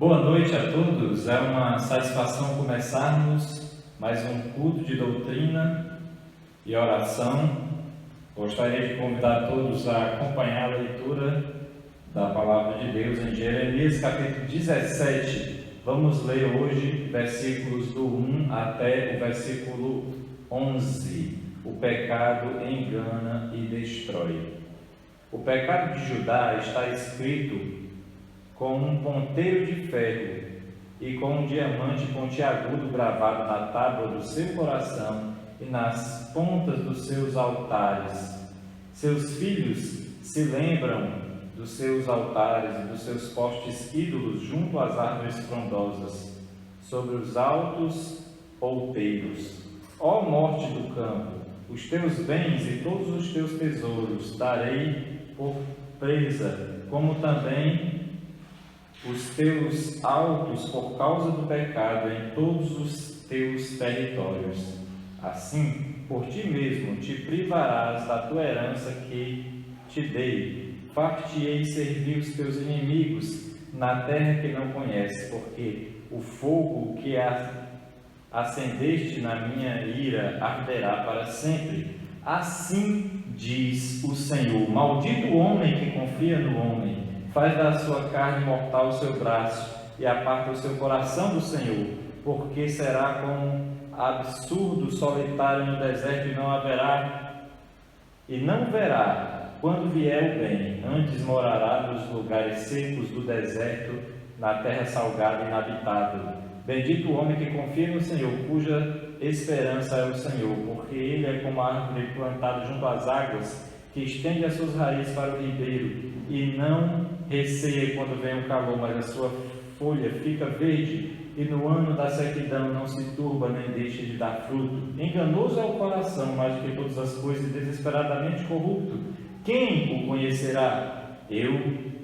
Boa noite a todos, é uma satisfação começarmos mais um culto de doutrina e oração. Gostaria de convidar todos a acompanhar a leitura da Palavra de Deus em Jeremias capítulo 17. Vamos ler hoje versículos do 1 até o versículo 11. O pecado engana e destrói. O pecado de Judá está escrito com um ponteiro de ferro e com um diamante pontiagudo gravado na tábua do seu coração e nas pontas dos seus altares. Seus filhos se lembram dos seus altares e dos seus postes ídolos junto às árvores frondosas, sobre os altos outeiros. Ó morte do campo, os teus bens e todos os teus tesouros darei por presa, como também os teus altos por causa do pecado em todos os teus territórios. Assim, por ti mesmo te privarás da tua herança que te dei. Far-te-ei servir os teus inimigos na terra que não conheces, porque o fogo que acendeste na minha ira arderá para sempre. Assim diz o Senhor: maldito o homem que confia no homem, faz da sua carne mortal o seu braço e aparta o seu coração do Senhor, porque será como absurdo solitário no deserto e não verá quando vier o bem. Antes morará nos lugares secos do deserto, na terra salgada e inabitável. Bendito o homem que confia no Senhor, cuja esperança é o Senhor, porque ele é como a árvore plantada junto às águas, que estende as suas raízes para o ribeiro e não receia quando vem o calor, mas a sua folha fica verde, e no ano da sequidão não se turba nem deixa de dar fruto. Enganoso é o coração mais do que todas as coisas, desesperadamente corrupto. Quem o conhecerá? Eu,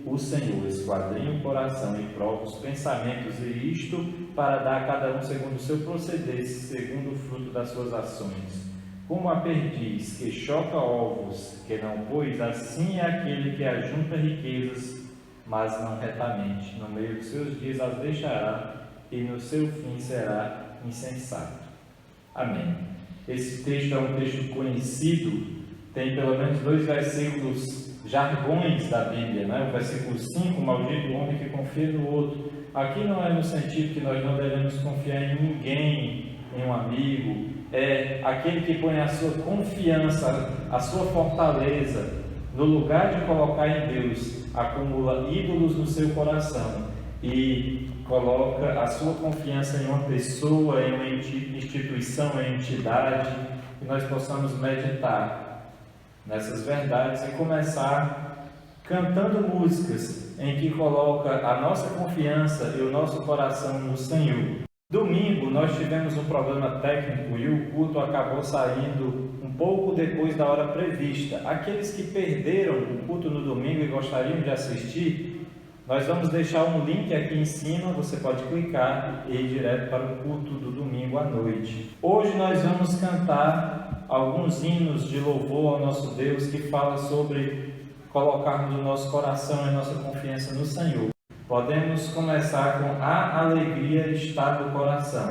o Senhor, esquadrinho o coração e provo os pensamentos, e isto para dar a cada um segundo o seu proceder, segundo o fruto das suas ações. Como a perdiz que choca ovos que não pôs, assim é aquele que ajunta riquezas, mas não retamente. No meio dos seus dias as deixará, e no seu fim será insensato. Amém. Esse texto é um texto conhecido, tem pelo menos 2 versículos jargões da Bíblia, né? O versículo 5, maldito o homem que confia no outro. Aqui não é no sentido que nós não devemos confiar em ninguém, em um amigo. É aquele que põe a sua confiança, a sua fortaleza no lugar de colocar em Deus, acumula ídolos no seu coração e coloca a sua confiança em uma pessoa, em uma instituição, em uma entidade, que nós possamos meditar nessas verdades e começar cantando músicas em que coloca a nossa confiança e o nosso coração no Senhor. Domingo nós tivemos um problema técnico e o culto acabou saindo um pouco depois da hora prevista. Aqueles que perderam o culto no domingo e gostariam de assistir, nós vamos deixar um link aqui em cima, você pode clicar e ir direto para o culto do domingo à noite. Hoje nós vamos cantar alguns hinos de louvor ao nosso Deus que fala sobre colocarmos o nosso coração e nossa confiança no Senhor. Podemos começar com A Alegria Está no Coração.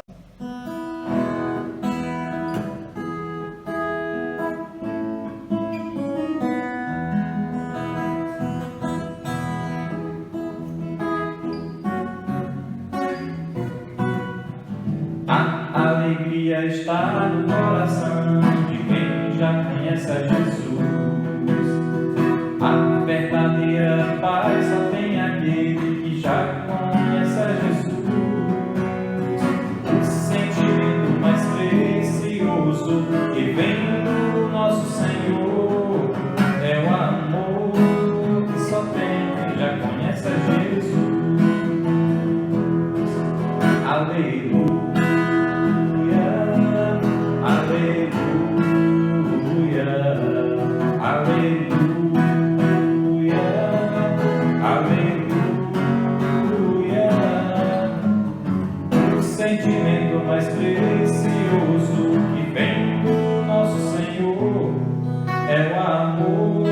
A alegria está no coração de quem já conhece a Jesus. A verdadeira paz só tem aquele que já conhece a Jesus. O sentimento mais precioso que vem do nosso Senhor é o amor que só tem quem já conhece a Jesus. Aleluia, aleluia, aleluia. Sentimento mais precioso que vem do nosso Senhor é o amor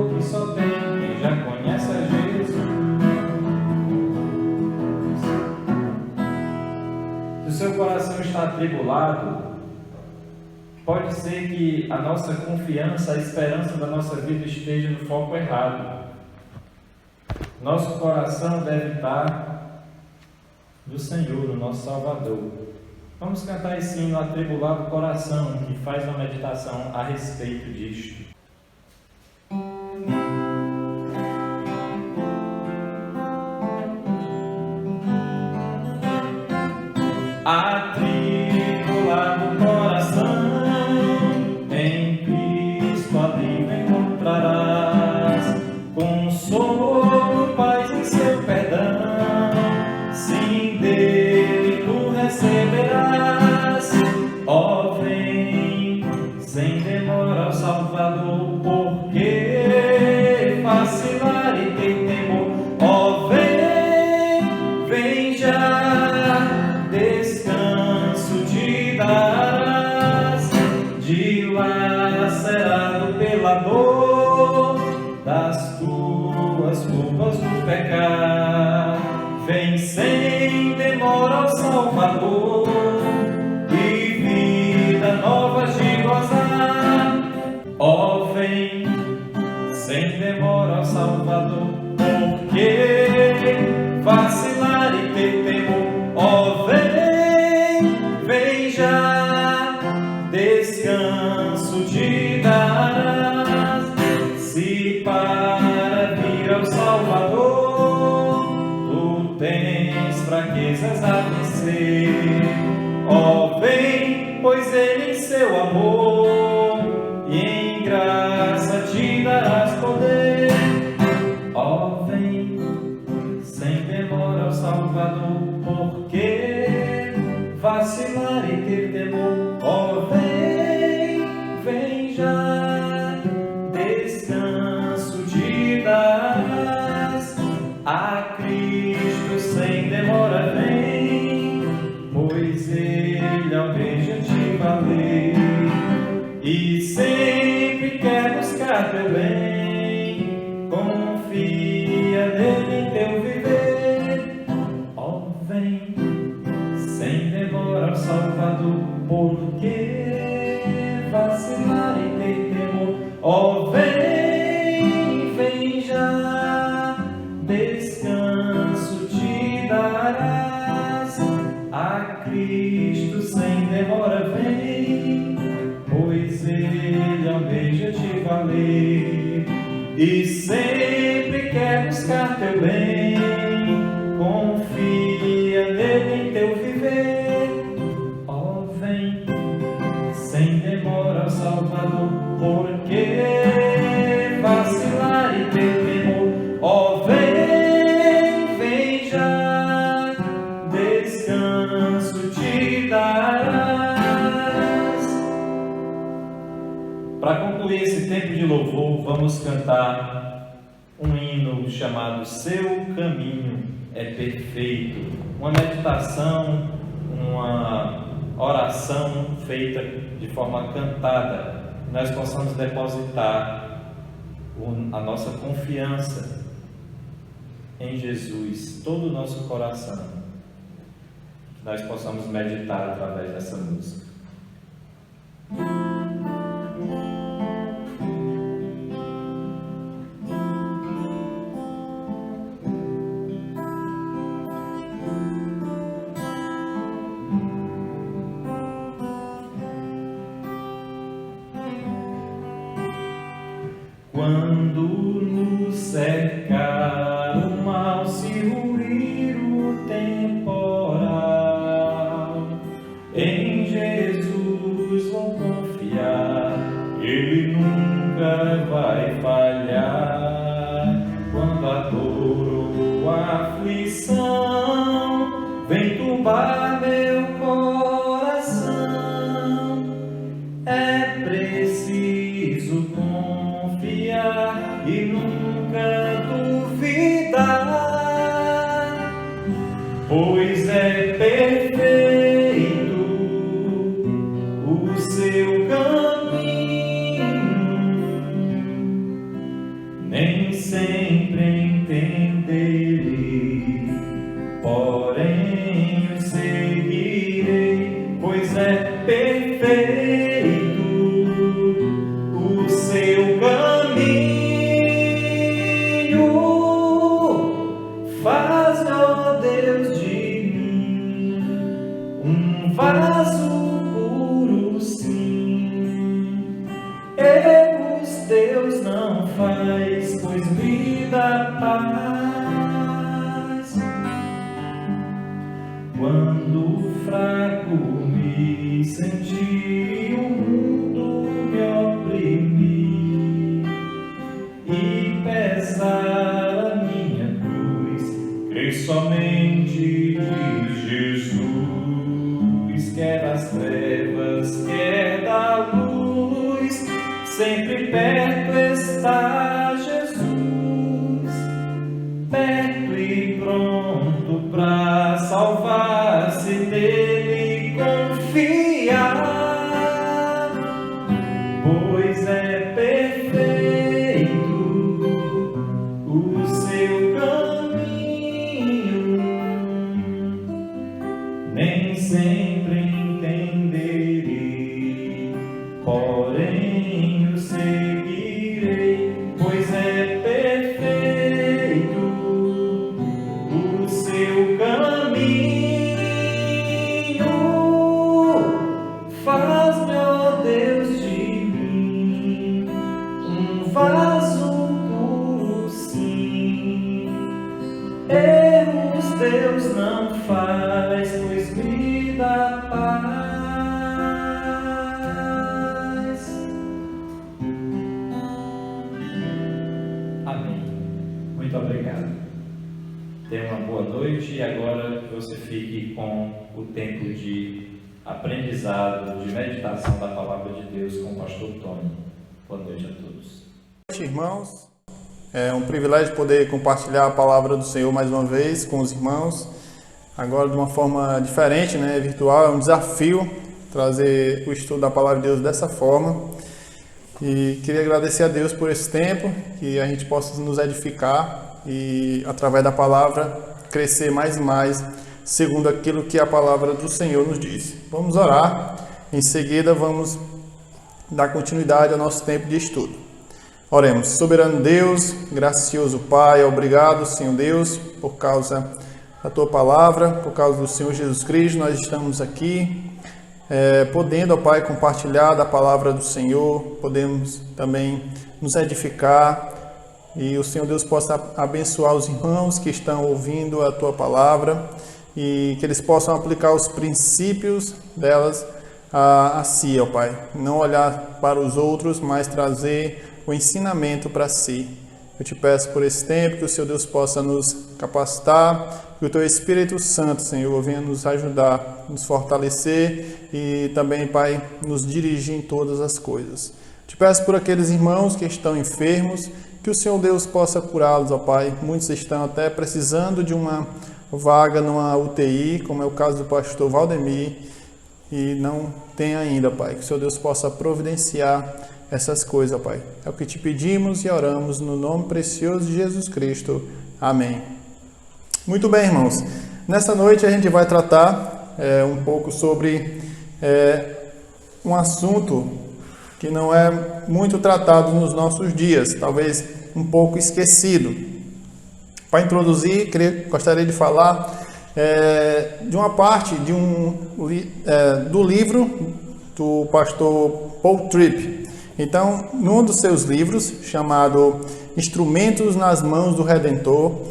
que só tem quem já conhece a Jesus. seu coração está atribulado, pode ser que a nossa confiança, a esperança da nossa vida esteja no foco errado. Nosso coração deve estar no Senhor, no nosso Salvador. Vamos cantar esse hino Atribulado Coração, que faz uma meditação a respeito disto. Atribulado coração, em Cristo alívio encontrarás, consolo, paz em seu perdão, sim, dele tu receberás. Ó, vem, sem demora ao Salvador, porque vacilar e ter temor. Ó, vem já, descanso te darás, dilacerado pela dor das tuas culpas do pecado. Vem sem demora ao Salvador e vida nova de gozar. Ó, vem sem demora ao Salvador, porque vacilar e ter temor. Ó, vem já, descanso te darás. Se para vir ao Salvador tu tens fraquezas a vencer, ó, vem, pois Ele em seu amor e em graça te darás poder. Ó, vem, sem demora ao Salvador, porque vacilar e ter temor. Ó, vem já, descanso te darás. A Cristo sem demora vem, pois Ele almeja te valer e sempre quer buscar teu bem. Confia nele em teu viver. Ó, vem sem demora ao Salvador, porque vacilar e ter temor. Ó, vem já, descanso te darás. A Cristo sem demora vem, pois Ele almeja te valer e sempre quer buscar teu bem. Confia nele em teu viver. Ó, vem sem demora ao Salvador, porque vacilar e ter temor. Ó, vem já, descanso te darás. Para concluir esse tempo de louvor, vamos cantar um hino chamado Seu Caminho é Perfeito, uma meditação, uma oração feita de forma cantada, que nós possamos depositar a nossa confiança em Jesus, todo o nosso coração, que nós possamos meditar através dessa música. Quando nos cercar o mal, se ruir o temporal, em Jesus vou confiar, Ele nunca vai falhar. Quando a dor ou a aflição vem turbar meu coração, é preciso confiar e nunca duvidar, pois é perfeito o seu caminho. Nem sempre entenderei, porém o seguirei. pois é perfeito o seu caminho. Faz-me, ó Deus, de mim um vaso puro, sim. Erros Deus não faz, pois me dá paz. Quando fraco me senti, o mundo me oprimir e pesar a minha cruz, crer somente de Jesus, quer das trevas, quer da luz, sempre perto está Jesus, perto e pronto para salvar, se dele confiar, pois é perfeito o seu caminho. Nem sempre entenderei, porém o seguirei, pois é perfeito o seu caminho. Faz-me, ó Deus, de mim um vaso puro, sim. Erros Deus não faz, pois me dá paz. Amém. Muito obrigado. Tenha uma boa noite e agora que você fique com o tempo de aprendizado, de meditação da Palavra de Deus com o pastor Tony. Boa noite a todos. Boa noite, irmãos. É um privilégio poder compartilhar a Palavra do Senhor mais uma vez com os irmãos. Agora de uma forma diferente, virtual. É um desafio trazer o estudo da Palavra de Deus dessa forma. E queria agradecer a Deus por esse tempo, que a gente possa nos edificar e, através da Palavra, crescer mais e mais, segundo aquilo que a Palavra do Senhor nos diz. Vamos orar, em seguida vamos dar continuidade ao nosso tempo de estudo. Oremos. Soberano Deus, gracioso Pai, obrigado, Senhor Deus, por causa da Tua Palavra, por causa do Senhor Jesus Cristo, nós estamos aqui, podendo, ó Pai, compartilhar da Palavra do Senhor, podemos também nos edificar e o Senhor Deus possa abençoar os irmãos que estão ouvindo a Tua Palavra e que eles possam aplicar os princípios delas a si, ó Pai. Não olhar para os outros, mas trazer o ensinamento para si. Eu te peço por esse tempo que o Senhor Deus possa nos capacitar, que o Teu Espírito Santo, Senhor, venha nos ajudar, nos fortalecer e também, Pai, nos dirigir em todas as coisas. Te peço por aqueles irmãos que estão enfermos, que o Senhor Deus possa curá-los, ó Pai. Muitos estão até precisando de uma vaga numa UTI, como é o caso do pastor Valdemir, e não tem ainda, Pai. Que o Senhor Deus possa providenciar essas coisas, Pai. É o que te pedimos e oramos no nome precioso de Jesus Cristo. Amém. Muito bem, irmãos. Nessa noite a gente vai tratar um pouco sobre um assunto que não é muito tratado nos nossos dias, talvez um pouco esquecido. Para introduzir, gostaria de falar de uma parte do livro do pastor Paul Tripp. Então, num dos seus livros, chamado Instrumentos nas Mãos do Redentor,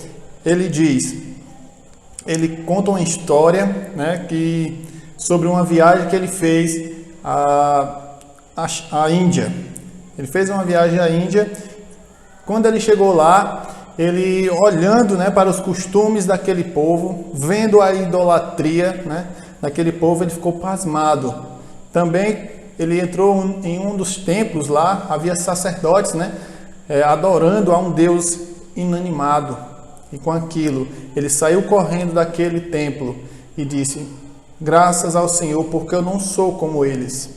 ele conta uma história, sobre uma viagem que ele fez à Índia. Ele fez uma viagem à Índia. Quando ele chegou lá, ele olhando para os costumes daquele povo, vendo a idolatria daquele povo, ele ficou pasmado. Também ele entrou em um dos templos lá, havia sacerdotes adorando a um Deus inanimado. E com aquilo, ele saiu correndo daquele templo e disse: graças ao Senhor, porque eu não sou como eles.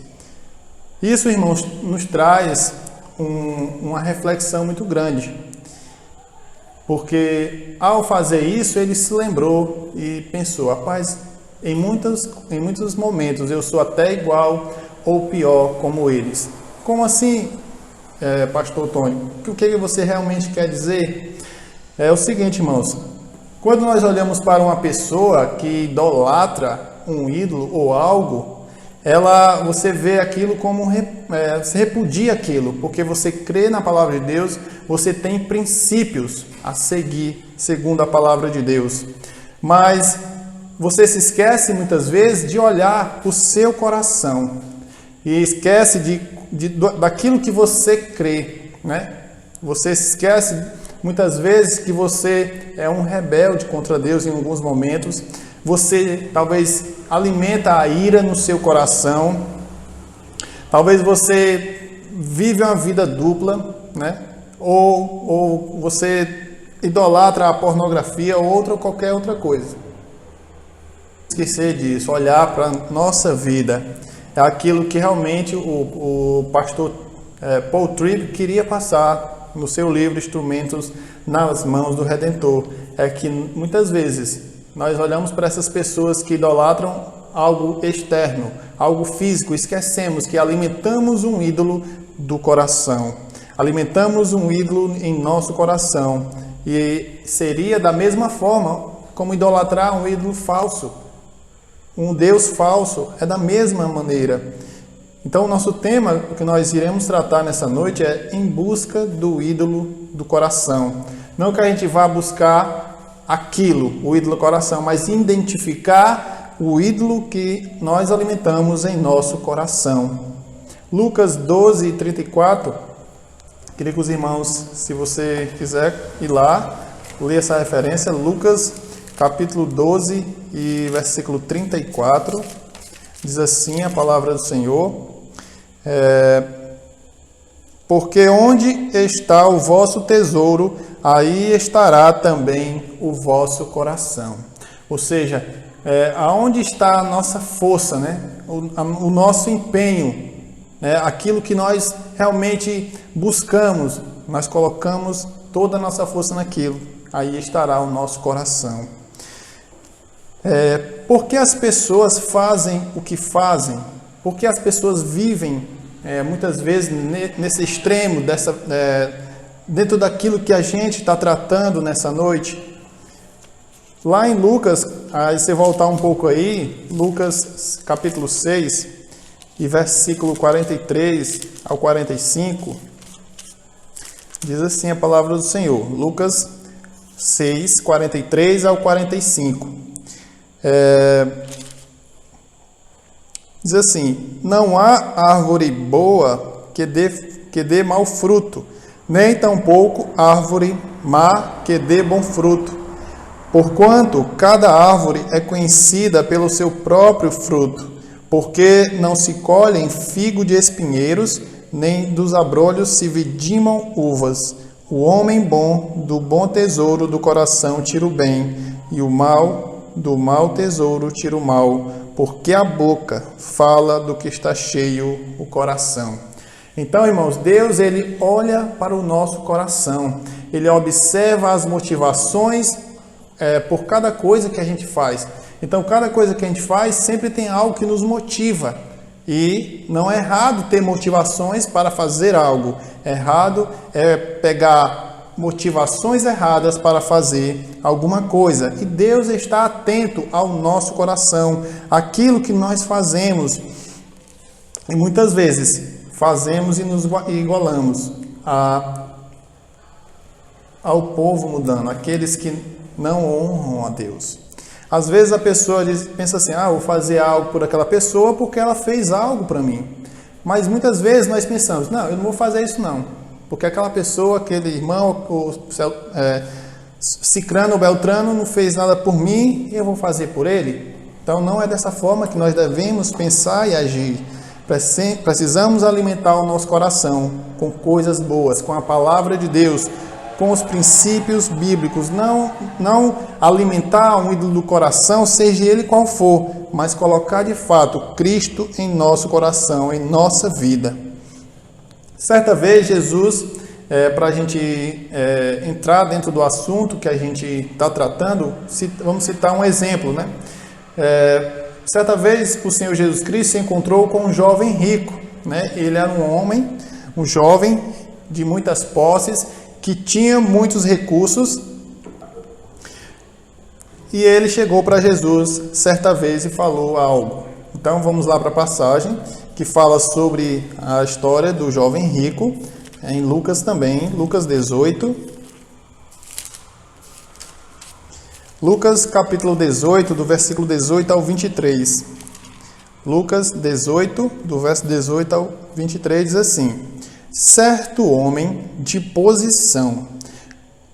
Isso, irmãos, nos traz uma reflexão muito grande. Porque ao fazer isso, ele se lembrou e pensou: rapaz, em muitos momentos eu sou até igual ou pior como eles. Como assim, pastor Tony? O que você realmente quer dizer? É o seguinte, irmãos. Quando nós olhamos para uma pessoa que idolatra um ídolo ou algo, você vê aquilo como você repudia aquilo, porque você crê na palavra de Deus, você tem princípios a seguir segundo a palavra de Deus. Mas você se esquece muitas vezes de olhar o seu coração e esquece daquilo que você crê, né? Você se esquece muitas vezes que você é um rebelde contra Deus em alguns momentos. Você talvez alimenta a ira no seu coração. Talvez você vive uma vida dupla, né? Ou você idolatra a pornografia ou qualquer outra coisa. Esquecer disso, olhar para a nossa vida. É aquilo que realmente o pastor Paul Tripp queria passar no seu livro Instrumentos nas Mãos do Redentor. É que muitas vezes nós olhamos para essas pessoas que idolatram algo externo, algo físico, esquecemos que alimentamos um ídolo do coração. Alimentamos um ídolo em nosso coração. E seria da mesma forma como idolatrar um ídolo falso. Um Deus falso é da mesma maneira. Então, o nosso tema que nós iremos tratar nessa noite é em busca do ídolo do coração. Não que a gente vá buscar aquilo, o ídolo do coração, mas identificar o ídolo que nós alimentamos em nosso coração. Lucas 12, 34. Queria que os irmãos, se você quiser ir lá, ler essa referência. Lucas, capítulo 12 e versículo 34. Diz assim a palavra do Senhor. Porque onde está o vosso tesouro, aí estará também o vosso coração. Ou seja, aonde está a nossa força, né? O nosso empenho, né? Aquilo que nós realmente buscamos, nós colocamos toda a nossa força naquilo, aí estará o nosso coração. Por que as pessoas fazem o que fazem? Por que as pessoas vivem muitas vezes nesse extremo, dentro daquilo que a gente está tratando nessa noite? Lá em Lucas, aí você voltar um pouco aí, Lucas capítulo 6 e versículo 43 ao 45, diz assim a palavra do Senhor. Lucas 6, 43 ao 45. Diz assim: não há árvore boa que dê mau fruto, nem tampouco árvore má que dê bom fruto. Porquanto cada árvore é conhecida pelo seu próprio fruto, porque não se colhem figo de espinheiros, nem dos abrolhos se vidimam uvas. O homem bom do bom tesouro do coração tira o bem, e o mal do mau tesouro tira o mal, porque a boca fala do que está cheio o coração. Então, irmãos, Deus, Ele olha para o nosso coração. Ele observa as motivações por cada coisa que a gente faz. Então, cada coisa que a gente faz sempre tem algo que nos motiva. E não é errado ter motivações para fazer algo. Errado é pegar motivações erradas para fazer alguma coisa. E Deus está atento ao nosso coração, aquilo que nós fazemos. E muitas vezes fazemos e nos igualamos ao povo mudando, aqueles que não honram a Deus. Às vezes a pessoa pensa assim: vou fazer algo por aquela pessoa porque ela fez algo para mim. Mas muitas vezes nós pensamos: não, eu não vou fazer isso não, porque aquela pessoa, aquele irmão, Cicrano ou Beltrano não fez nada por mim e eu vou fazer por ele. Então não é dessa forma que nós devemos pensar e agir. Precisamos alimentar o nosso coração com coisas boas, com a palavra de Deus, com os princípios bíblicos. Não alimentar um ídolo do coração, seja ele qual for, mas colocar de fato Cristo em nosso coração, em nossa vida. Certa vez Jesus, para a gente entrar dentro do assunto que a gente está tratando, vamos citar um exemplo, né? Certa vez o Senhor Jesus Cristo se encontrou com um jovem rico, né? Ele era um jovem de muitas posses, que tinha muitos recursos, e ele chegou para Jesus certa vez e falou algo. Então vamos lá para a passagem que fala sobre a história do jovem rico, em Lucas também, Lucas 18. Lucas capítulo 18, do versículo 18 ao 23. Lucas 18, do verso 18 ao 23, diz assim: Certo homem de posição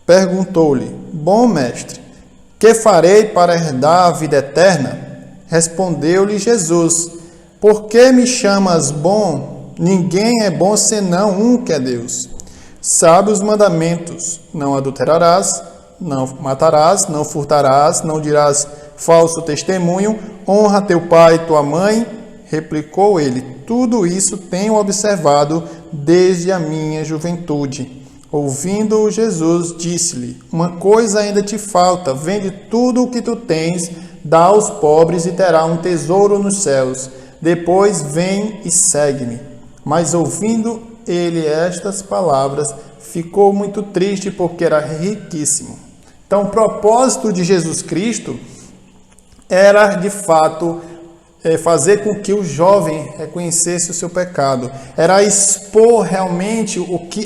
perguntou-lhe: Bom mestre, que farei para herdar a vida eterna? Respondeu-lhe Jesus: Por que me chamas bom? Ninguém é bom senão um, que é Deus. Sabe os mandamentos: não adulterarás, não matarás, não furtarás, não dirás falso testemunho, honra teu pai e tua mãe. Replicou ele: Tudo isso tenho observado desde a minha juventude. Ouvindo Jesus, disse-lhe: Uma coisa ainda te falta, vende tudo o que tu tens, dá aos pobres e terá um tesouro nos céus. Depois vem e segue-me. Mas ouvindo ele estas palavras, ficou muito triste porque era riquíssimo. Então, o propósito de Jesus Cristo era, de fato, fazer com que o jovem reconhecesse o seu pecado. Era expor realmente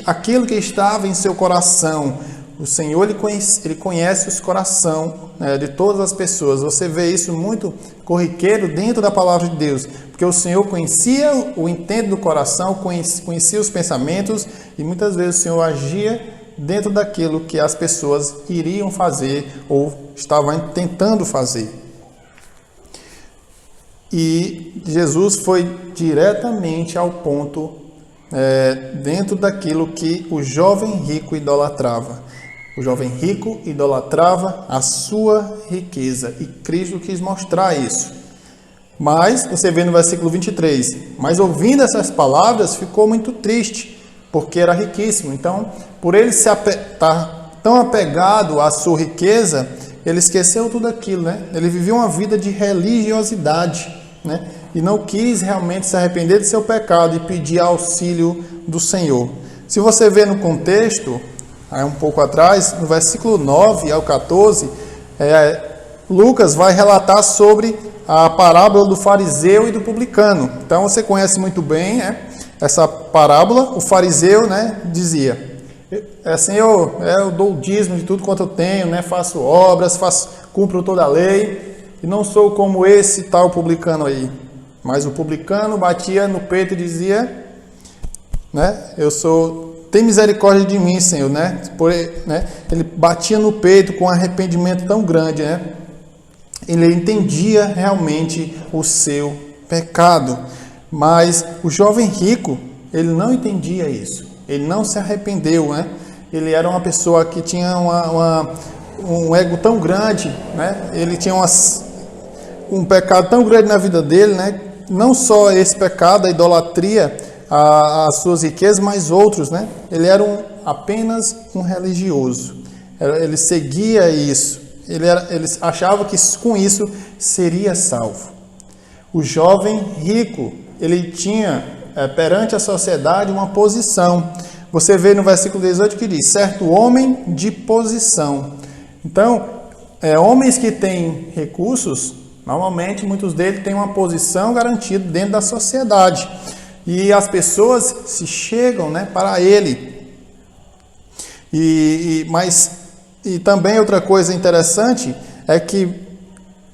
aquilo que estava em seu coração. O Senhor, ele conhece os corações, né, de todas as pessoas. Você vê isso muito corriqueiro dentro da palavra de Deus. Porque o Senhor conhecia o intento do coração, conhecia os pensamentos, e muitas vezes o Senhor agia dentro daquilo que as pessoas iriam fazer ou estavam tentando fazer. E Jesus foi diretamente ao ponto, dentro daquilo que o jovem rico idolatrava. O jovem rico idolatrava a sua riqueza, e Cristo quis mostrar isso. Mas, você vê no versículo 23, mas ouvindo essas palavras, ficou muito triste, porque era riquíssimo. Então, por ele estar tão apegado à sua riqueza, ele esqueceu tudo aquilo, né? Ele vivia uma vida de religiosidade, né? E não quis realmente se arrepender de seu pecado e pedir auxílio do Senhor. Se você vê no contexto, aí um pouco atrás, no versículo 9 ao 14, Lucas vai relatar sobre a parábola do fariseu e do publicano. Então você conhece muito bem, essa parábola. O fariseu, né, dizia: Senhor, eu dou o dízimo de tudo quanto eu tenho, né, faço obras, cumpro toda a lei, e não sou como esse tal publicano aí. Mas o publicano batia no peito e dizia, né, tem misericórdia de mim, Senhor, né? Ele batia no peito com um arrependimento tão grande, né? Ele entendia realmente o seu pecado. Mas o jovem rico, ele não entendia isso. Ele não se arrependeu, né? Ele era uma pessoa que tinha um ego tão grande, né? Ele tinha um pecado tão grande na vida dele, né? Não só esse pecado, a idolatria, as suas riquezas, mas outros, né? Ele era apenas um religioso. Ele seguia isso. Ele achava que com isso seria salvo. O jovem rico, ele tinha perante a sociedade uma posição. Você vê no versículo 18 que diz: certo homem de posição. Então, homens que têm recursos, normalmente muitos deles têm uma posição garantida dentro da sociedade. E as pessoas se chegam, né, para ele. E também outra coisa interessante é que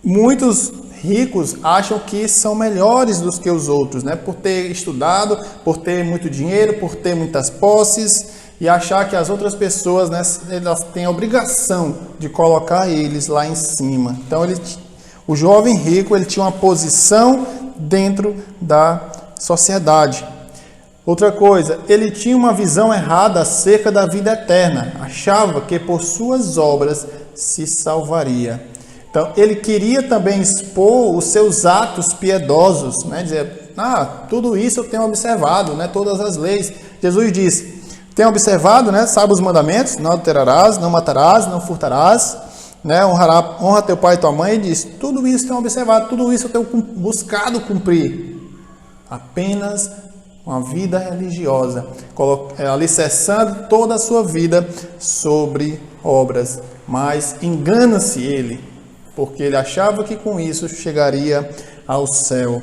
muitos ricos acham que são melhores do que os outros, né? Por ter estudado, por ter muito dinheiro, por ter muitas posses, e achar que as outras pessoas, né, elas têm a obrigação de colocar eles lá em cima. Então, o jovem rico, ele tinha uma posição dentro da sociedade. Outra coisa, ele tinha uma visão errada acerca da vida eterna. Achava que por suas obras se salvaria. Então, ele queria também expor os seus atos piedosos, né? Dizer, tudo isso eu tenho observado, né? Todas as leis. Jesus disse, tem observado, né? Sabe os mandamentos? Não adulterarás, não matarás, não furtarás, né? Honra teu pai e tua mãe, e diz, tudo isso tenho observado, tudo isso eu tenho buscado cumprir. Apenas uma vida religiosa, alicerçando toda a sua vida sobre obras. Mas engana-se ele, porque ele achava que com isso chegaria ao céu.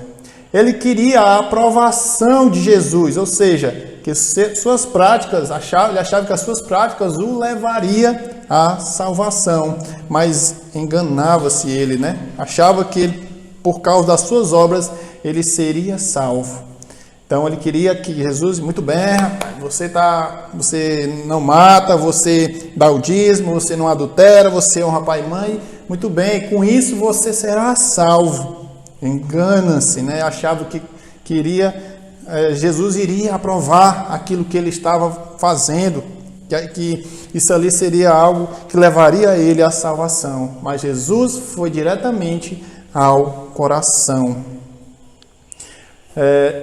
Ele queria a aprovação de Jesus, ou seja, que suas práticas, ele achava que as suas práticas o levaria à salvação, mas enganava-se ele, né? Achava que ele, por causa das suas obras, ele seria salvo. Então ele queria que Jesus, muito bem, você não mata, você dá o dízimo, você não adultera, você honra pai e mãe, muito bem, com isso você será salvo. Engana-se, né? Achava que Jesus iria aprovar aquilo que ele estava fazendo, que isso ali seria algo que levaria ele à salvação. Mas Jesus foi diretamente ao coração.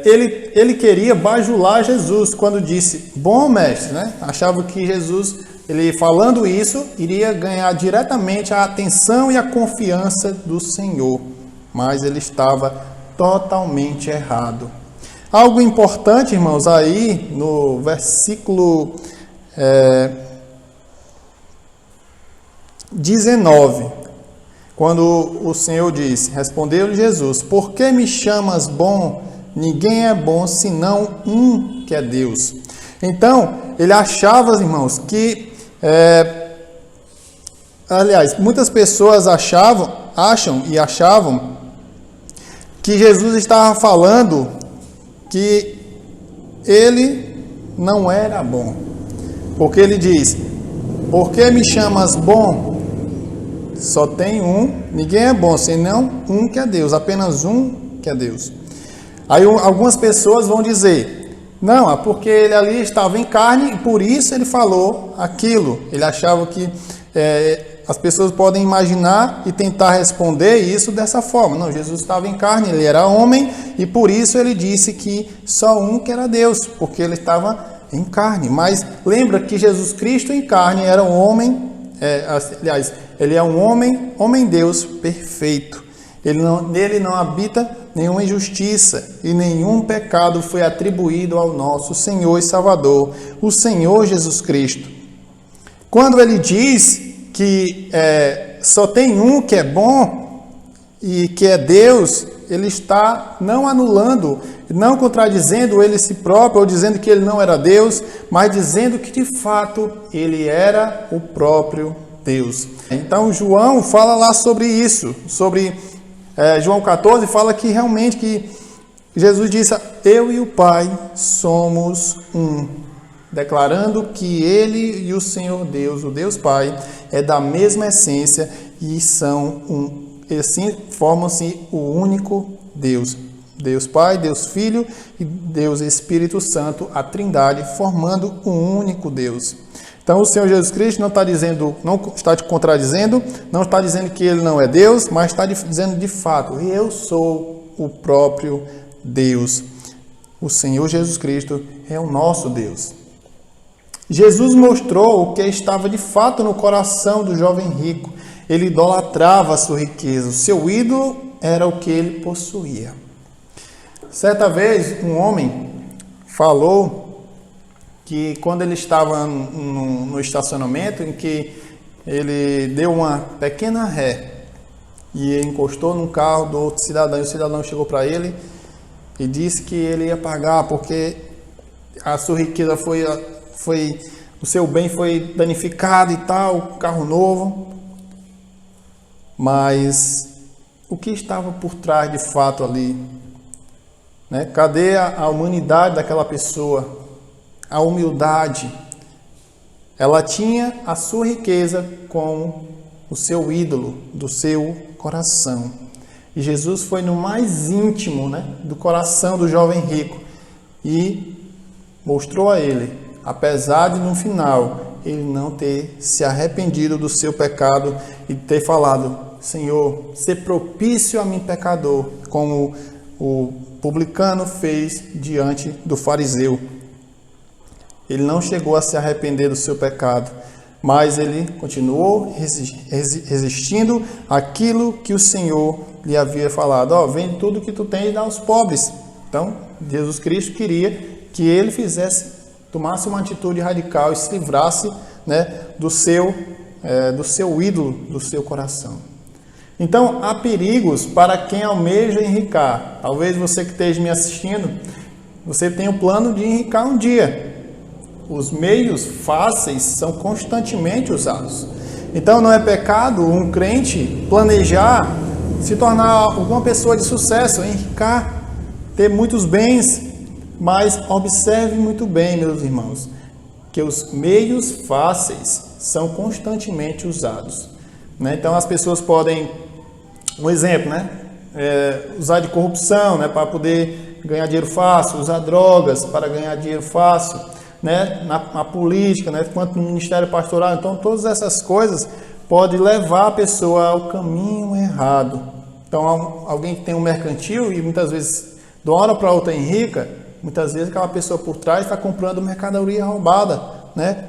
Ele queria bajular Jesus quando disse, bom mestre, né? Achava que Jesus, ele falando isso, iria ganhar diretamente a atenção e a confiança do Senhor. Mas ele estava totalmente errado. Algo importante, irmãos, aí no versículo 19, quando o Senhor disse, respondeu-lhe Jesus, por que me chamas bom? Ninguém é bom senão um que é Deus. Então, ele achava, irmãos, que muitas pessoas achavam que Jesus estava falando que ele não era bom. Porque ele diz, por que me chamas bom? Só tem um, ninguém é bom, senão um que é Deus, apenas um que é Deus. Aí algumas pessoas vão dizer, não, é porque ele ali estava em carne e por isso ele falou aquilo. Ele achava que as pessoas podem imaginar e tentar responder isso dessa forma. Não, Jesus estava em carne, ele era homem e por isso ele disse que só um que era Deus, porque ele estava em carne. Mas lembra que Jesus Cristo em carne era um homem, ele é um homem Deus perfeito. Nele não habita nenhuma injustiça e nenhum pecado foi atribuído ao nosso Senhor e Salvador, o Senhor Jesus Cristo. Quando ele diz que só tem um que é bom e que é Deus, ele está não anulando, não contradizendo ele si próprio ou dizendo que ele não era Deus, mas dizendo que de fato ele era o próprio Deus. Então João fala lá sobre isso, João 14 fala que realmente que Jesus disse, eu e o Pai somos um, declarando que ele e o Senhor Deus, o Deus Pai, é da mesma essência e são um, e assim formam-se o único Deus. Deus Pai, Deus Filho e Deus Espírito Santo, a Trindade, formando um único Deus. Então o Senhor Jesus Cristo não está te contradizendo, não está dizendo que ele não é Deus, mas está dizendo de fato, eu sou o próprio Deus. O Senhor Jesus Cristo é o nosso Deus. Jesus mostrou o que estava de fato no coração do jovem rico. Ele idolatrava a sua riqueza, o seu ídolo era o que ele possuía. Certa vez um homem falou que quando ele estava no estacionamento, em que ele deu uma pequena ré e encostou no carro do outro cidadão, e o cidadão chegou para ele e disse que ele ia pagar porque a sua riqueza o seu bem foi danificado e tal, carro novo. Mas o que estava por trás de fato ali? Né? Cadê a humanidade daquela pessoa? A humildade? Ela tinha a sua riqueza com o seu ídolo do seu coração. E Jesus foi no mais íntimo, né, do coração do jovem rico e mostrou a ele, apesar de no final ele não ter se arrependido do seu pecado e ter falado, Senhor, ser propício a mim pecador, como o publicano fez diante do fariseu. Ele não chegou a se arrepender do seu pecado, Mas ele continuou resistindo àquilo que o Senhor lhe havia falado. Vende tudo que tu tens e dá aos pobres. Então, Jesus Cristo queria que ele tomasse uma atitude radical e se livrasse, né, do seu ídolo, do seu coração. Então, há perigos para quem almeja enricar. Talvez você que esteja me assistindo, você tenha o plano de enricar um dia. Os meios fáceis são constantemente usados. Então, não é pecado um crente planejar se tornar alguma pessoa de sucesso, enricar, ter muitos bens. Mas observe muito bem, meus irmãos, que os meios fáceis são constantemente usados, né? Então, as pessoas podem, um exemplo, né? Usar de corrupção, né? Para poder ganhar dinheiro fácil, usar drogas para ganhar dinheiro fácil, né? Na política, né? Quanto no ministério pastoral. Então, todas essas coisas podem levar a pessoa ao caminho errado. Então, alguém que tem um mercantil e muitas vezes, de uma hora para outra, enrica, muitas vezes aquela pessoa por trás está comprando mercadoria roubada, né?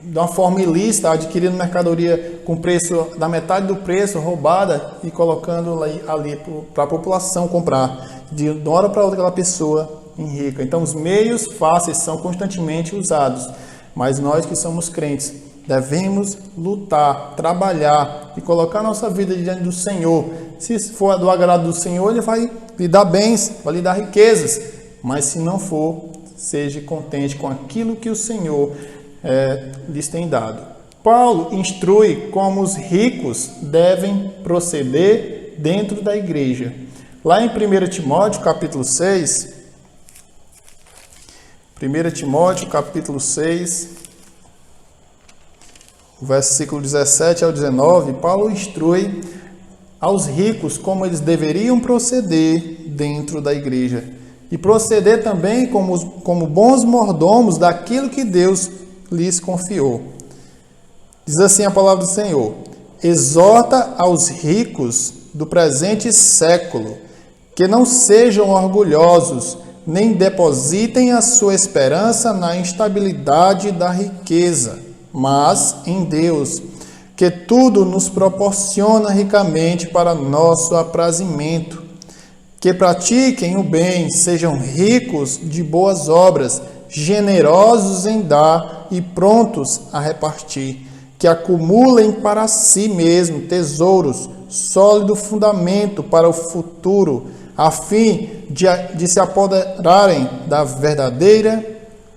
De uma forma ilícita, adquirindo mercadoria com preço da metade do preço, roubada, e colocando ali para a população comprar. De uma hora para outra aquela pessoa enrica. Então os meios fáceis são constantemente usados, mas nós que somos crentes devemos lutar, trabalhar e colocar nossa vida diante do Senhor. Se for do agrado do Senhor, Ele vai lhe dar bens, vai lhe dar riquezas. Mas se não for, seja contente com aquilo que o Senhor lhes tem dado. Paulo instrui como os ricos devem proceder dentro da igreja. Lá em 1 Timóteo, capítulo 6, 1 Timóteo, capítulo 6, versículo 17 ao 19, Paulo instrui aos ricos como eles deveriam proceder dentro da igreja. E proceder também como bons mordomos daquilo que Deus lhes confiou. Diz assim a palavra do Senhor: exorta aos ricos do presente século que não sejam orgulhosos, nem depositem a sua esperança na instabilidade da riqueza, mas em Deus, que tudo nos proporciona ricamente para nosso aprazimento. Que pratiquem o bem, sejam ricos de boas obras, generosos em dar e prontos a repartir. Que acumulem para si mesmo tesouros, sólido fundamento para o futuro, a fim de se apoderarem da verdadeira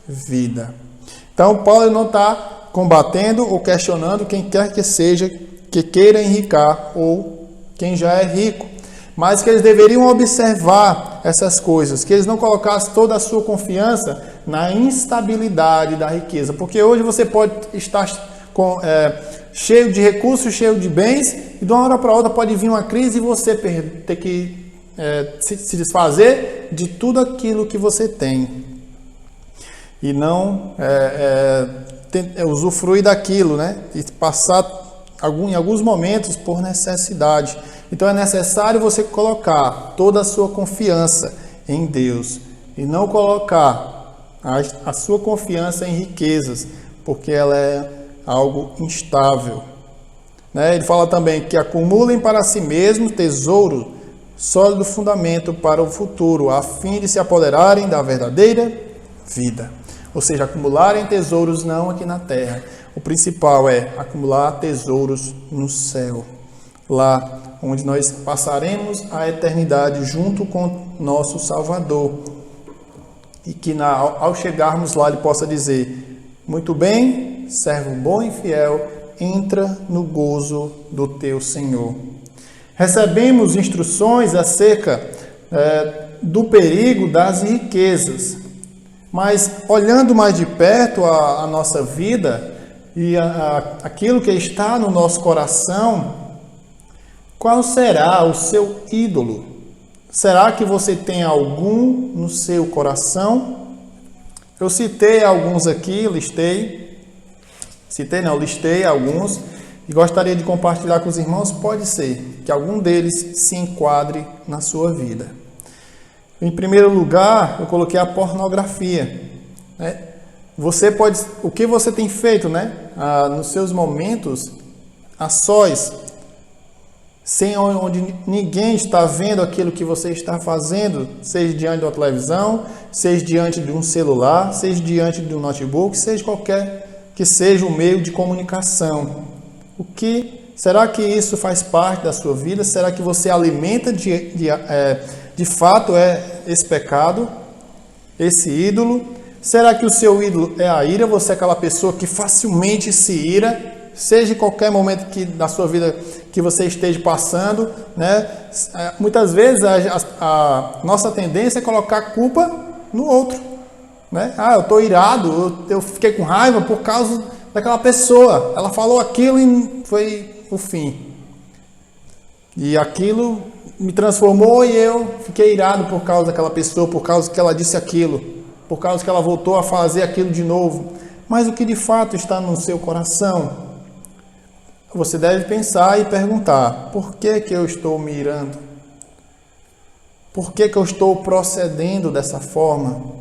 vida. Então, Paulo não está combatendo ou questionando quem quer que seja que queira enricar ou quem já é rico, mas que eles deveriam observar essas coisas, que eles não colocassem toda a sua confiança na instabilidade da riqueza, porque hoje você pode estar cheio de recursos, cheio de bens, e de uma hora para outra pode vir uma crise e você ter que se desfazer de tudo aquilo que você tem e não usufruir daquilo, né? E passar em alguns momentos por necessidade. Então é necessário você colocar toda a sua confiança em Deus e não colocar a sua confiança em riquezas, porque ela é algo instável, né? Ele fala também que acumulem para si mesmos tesouro, sólido fundamento para o futuro, a fim de se apoderarem da verdadeira vida. Ou seja, acumularem tesouros não aqui na terra. O principal é acumular tesouros no céu, lá onde nós passaremos a eternidade junto com nosso Salvador. E que ao chegarmos lá ele possa dizer: muito bem, servo bom e fiel, entra no gozo do teu Senhor. Recebemos instruções acerca do perigo das riquezas, mas olhando mais de perto a nossa vida e aquilo que está no nosso coração, qual será o seu ídolo? Será que você tem algum no seu coração? Eu citei alguns aqui, listei alguns e gostaria de compartilhar com os irmãos. Pode ser que algum deles se enquadre na sua vida. Em primeiro lugar, eu coloquei a pornografia, né? o que você tem feito, né? Nos seus momentos a sós, sem onde ninguém está vendo aquilo que você está fazendo, seja diante de uma televisão, seja diante de um celular, seja diante de um notebook, seja qualquer que seja o meio de comunicação. Será que isso faz parte da sua vida? Será que você alimenta de fato esse pecado, esse ídolo? Será que o seu ídolo é a ira? Você é aquela pessoa que facilmente se ira, seja em qualquer momento da sua vida que você esteja passando, né? Muitas vezes a nossa tendência é colocar a culpa no outro, né? Eu estou irado, eu fiquei com raiva por causa daquela pessoa. Ela falou aquilo e foi o fim. E aquilo me transformou e eu fiquei irado por causa daquela pessoa, por causa que ela disse aquilo, por causa que ela voltou a fazer aquilo de novo. Mas o que de fato está no seu coração? Você deve pensar e perguntar: por que eu estou me irando? Por que eu estou procedendo dessa forma?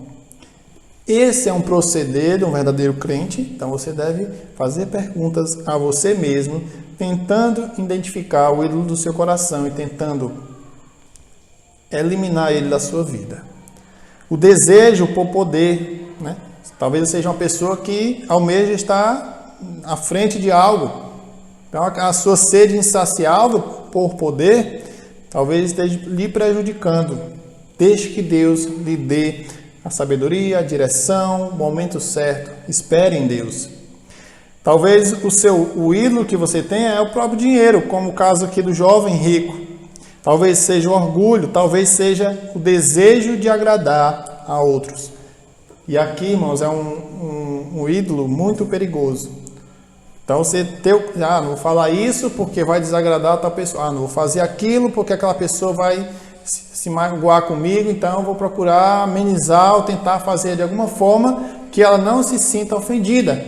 Esse é um proceder de um verdadeiro crente, então você deve fazer perguntas a você mesmo, tentando identificar o ídolo do seu coração e tentando eliminar ele da sua vida. O desejo por poder, né? Talvez seja uma pessoa que almeja estar à frente de algo. Então, a sua sede insaciável por poder talvez esteja lhe prejudicando. Deixe que Deus lhe dê a sabedoria, a direção, o momento certo. Espere em Deus. Talvez o ídolo que você tenha é o próprio dinheiro, como o caso aqui do jovem rico. Talvez seja o orgulho, talvez seja o desejo de agradar a outros. E aqui, irmãos, é um ídolo muito perigoso. Então você não vou falar isso porque vai desagradar a outra pessoa. Não vou fazer aquilo porque aquela pessoa vai se magoar comigo, então eu vou procurar amenizar ou tentar fazer de alguma forma que ela não se sinta ofendida.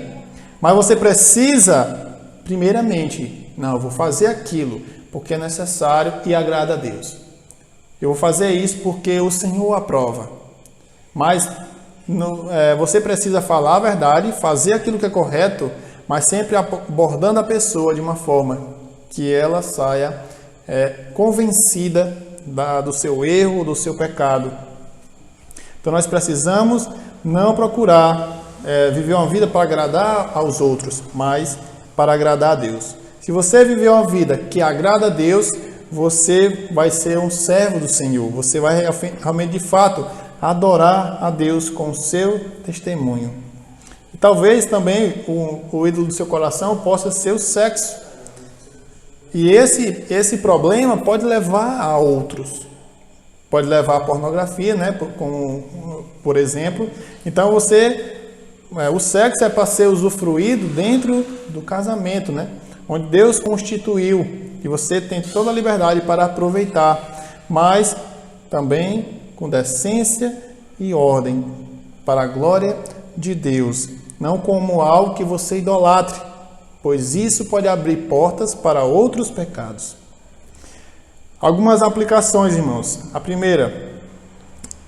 Mas você precisa, primeiramente, eu vou fazer aquilo porque é necessário e agrada a Deus. Eu vou fazer isso porque o Senhor aprova. Mas você precisa falar a verdade, fazer aquilo que é correto, mas sempre abordando a pessoa de uma forma que ela saia convencida do seu erro, do seu pecado. Então nós precisamos não procurar viver uma vida para agradar aos outros, mas para agradar a Deus. Se você viver uma vida que agrada a Deus, você vai ser um servo do Senhor. Você vai realmente, de fato, adorar a Deus com o seu testemunho. E talvez também o ídolo do seu coração possa ser o sexo. E esse problema pode levar a outros. Pode levar à pornografia, né? Por exemplo. Então o sexo é para ser usufruído dentro do casamento, né? Onde Deus constituiu. E você tem toda a liberdade para aproveitar. Mas também com decência e ordem. Para a glória de Deus. Não como algo que você idolatre, pois isso pode abrir portas para outros pecados. Algumas aplicações, irmãos. A primeira,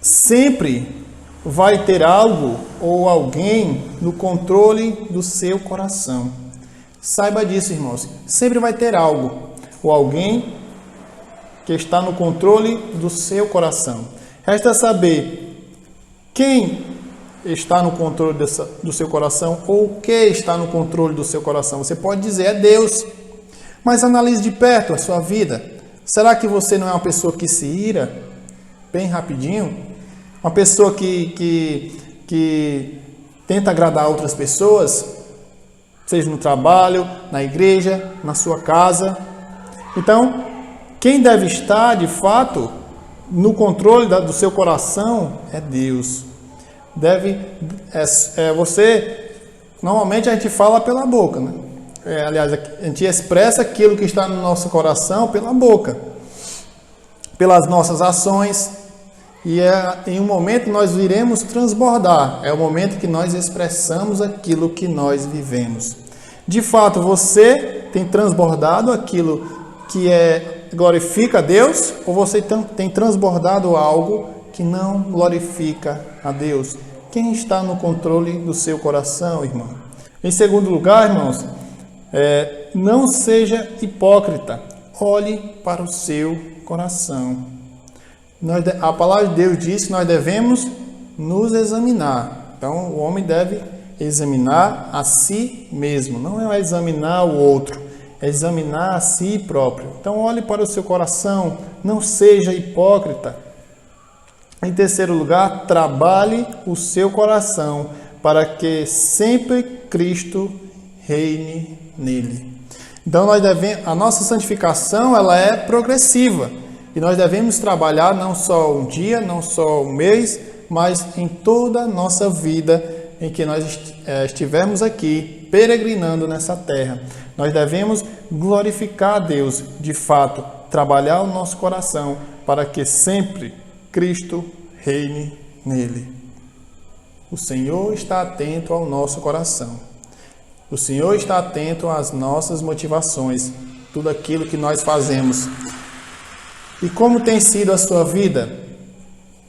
sempre vai ter algo ou alguém no controle do seu coração. Saiba disso, irmãos. Sempre vai ter algo ou alguém que está no controle do seu coração. Resta saber quem está no controle do seu coração ou o que está no controle do seu coração. Você pode dizer, é Deus. Mas analise de perto a sua vida. Será que você não é uma pessoa que se ira bem rapidinho? Uma pessoa que tenta agradar outras pessoas? Seja no trabalho, na igreja, na sua casa. Então, quem deve estar, de fato, no controle do seu coração é Deus. Normalmente a gente fala pela boca, né? Aliás, a gente expressa aquilo que está no nosso coração pela boca, pelas nossas ações, e em um momento nós iremos transbordar, é o momento que nós expressamos aquilo que nós vivemos. De fato, você tem transbordado aquilo que glorifica a Deus, ou você tem transbordado algo que não glorifica a Deus? Quem está no controle do seu coração, irmão? Em segundo lugar, irmãos, não seja hipócrita. Olhe para o seu coração. A palavra de Deus diz que nós devemos nos examinar. Então, o homem deve examinar a si mesmo. Não é examinar o outro, é examinar a si próprio. Então, olhe para o seu coração. Não seja hipócrita. Em terceiro lugar, trabalhe o seu coração para que sempre Cristo reine nele. Então, a nossa santificação ela é progressiva e nós devemos trabalhar não só um dia, não só um mês, mas em toda a nossa vida em que nós estivermos aqui peregrinando nessa terra. Nós devemos glorificar a Deus, de fato, trabalhar o nosso coração para que sempre Cristo reine nele. O Senhor está atento ao nosso coração. O Senhor está atento às nossas motivações, tudo aquilo que nós fazemos. E como tem sido a sua vida?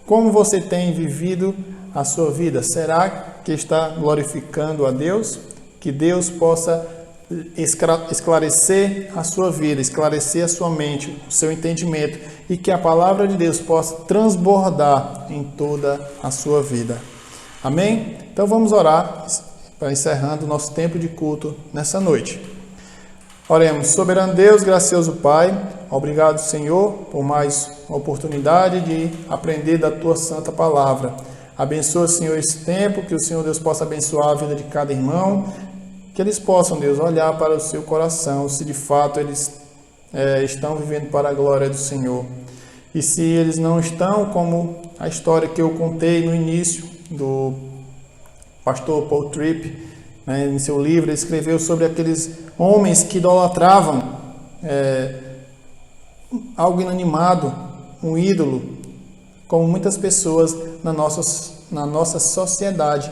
Como você tem vivido a sua vida? Será que está glorificando a Deus? Que Deus possa esclarecer a sua vida, esclarecer a sua mente, o seu entendimento e que a palavra de Deus possa transbordar em toda a sua vida. Amém? Então vamos orar para encerrando o nosso tempo de culto nessa noite. Oremos. Soberano Deus, gracioso Pai, obrigado, Senhor, por mais uma oportunidade de aprender da Tua santa palavra. Abençoa, Senhor, esse tempo, que o Senhor Deus possa abençoar a vida de cada irmão, que eles possam, Deus, olhar para o seu coração, se de fato eles estão vivendo para a glória do Senhor. E se eles não estão, como a história que eu contei no início do pastor Paul Tripp, em seu livro, ele escreveu sobre aqueles homens que idolatravam algo inanimado, um ídolo, como muitas pessoas na nossa sociedade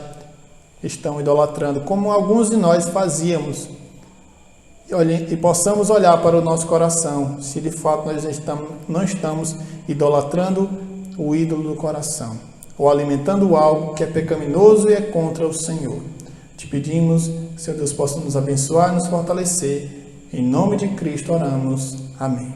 estão idolatrando, como alguns de nós fazíamos. E possamos olhar para o nosso coração, se de fato nós não estamos idolatrando o ídolo do coração, ou alimentando algo que é pecaminoso e é contra o Senhor. Te pedimos que Senhor Deus possa nos abençoar e nos fortalecer. Em nome de Cristo oramos. Amém.